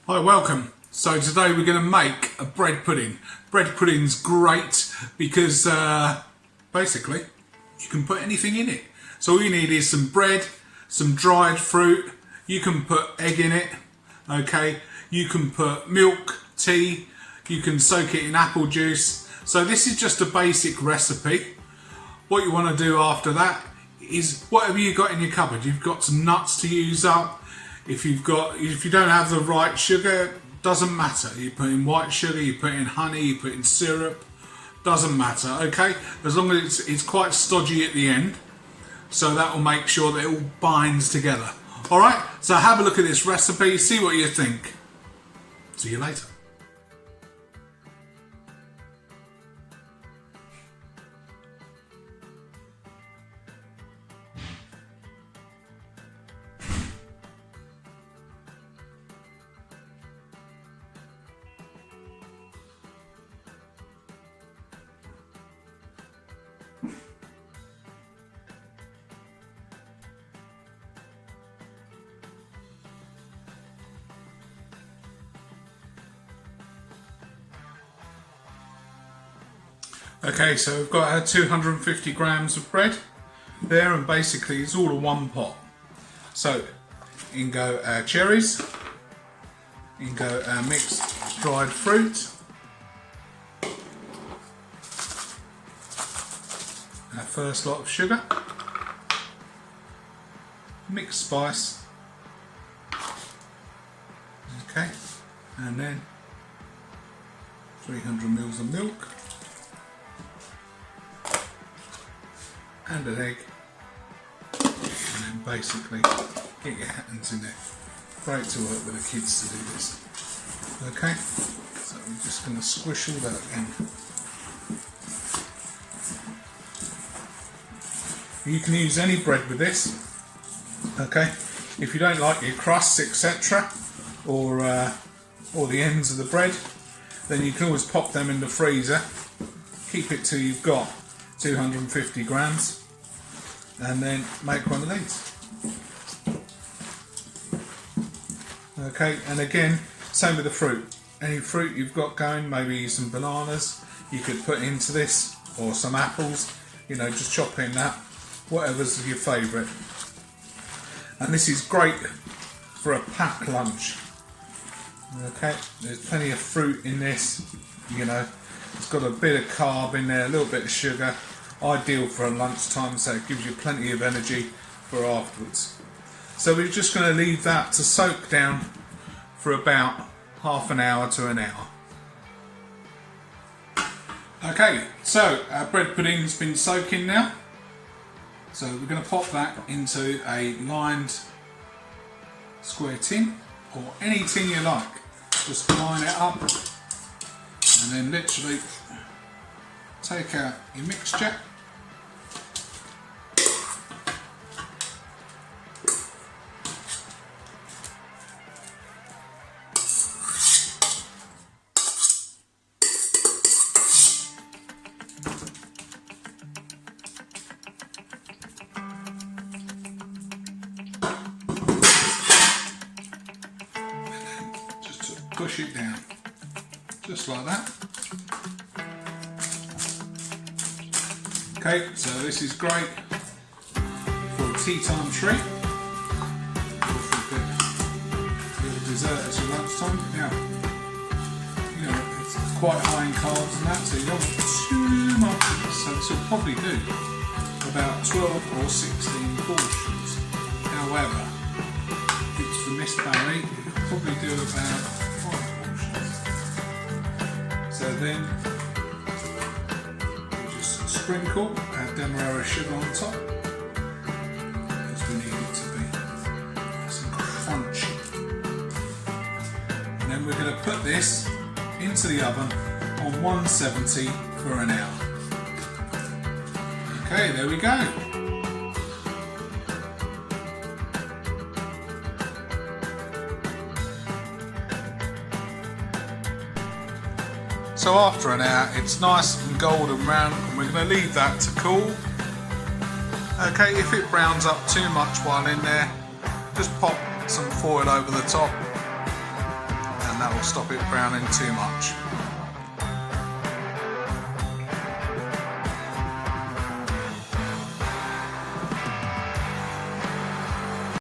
Hi, welcome. So today we're going to make a bread pudding. Bread pudding's great because basically you can put anything in it. So all you need is some bread, some dried fruit, you can put egg in it, okay, you can put milk, tea, you can soak it in apple juice. So this is just a basic recipe. What you want to do after that is whatever you got in your cupboard. You've got some nuts to use up. If you don't have the right sugar, doesn't matter. You put in white sugar, you put in honey, you put in syrup, doesn't matter, okay? As long as it's quite stodgy at the end, so that will make sure that it all binds together. All right, so have a look at this recipe, see what you think. See you later. Okay, so we've got our 250 grams of bread there, and basically it's all in one pot. So in go our cherries, in go our mixed dried fruit, our first lot of sugar, mixed spice, okay, and then 300 mils of milk, and an egg, and then basically get your hands in there. Great to work with the kids to do this. Okay, so we're just going to squish all that in. You can use any bread with this. Okay, if you don't like your crusts, etc., or the ends of the bread, then you can always pop them in the freezer. Keep it till you've got 250 grams, and then make one of these. Okay, and again, same with the fruit. Any fruit you've got going, maybe some bananas you could put into this, or some apples, you know, just chop in that, whatever's your favourite. And this is great for a packed lunch. Okay, there's plenty of fruit in this, you know, it's got a bit of carb in there, a little bit of sugar. Ideal for a lunchtime, so it gives you plenty of energy for afterwards. So we're just going to leave that to soak down for about half an hour to an hour. Okay, so our bread pudding's been soaking now. So we're going to pop that into a lined square tin, or any tin you like. Just line it up, and then literally take out your mixture. Just push it down, just like that. Okay, so this is great for a tea time treat, or for a bit of dessert at your lunchtime. Now, you know, it's quite high in carbs and that, so you don't want too much of this. So this will probably do about 12 or 16 portions. However, if it's for Miss Barry, you could probably do about 5 portions. So then sprinkle our demerara sugar on top, because we need it to be nice and crunchy. And then we're going to put this into the oven on 170 for an hour. Okay, there we go. So after an hour, it's nice and golden brown, and we're going to leave that to cool. Okay, if it browns up too much while in there, just pop some foil over the top, and that will stop it browning too much.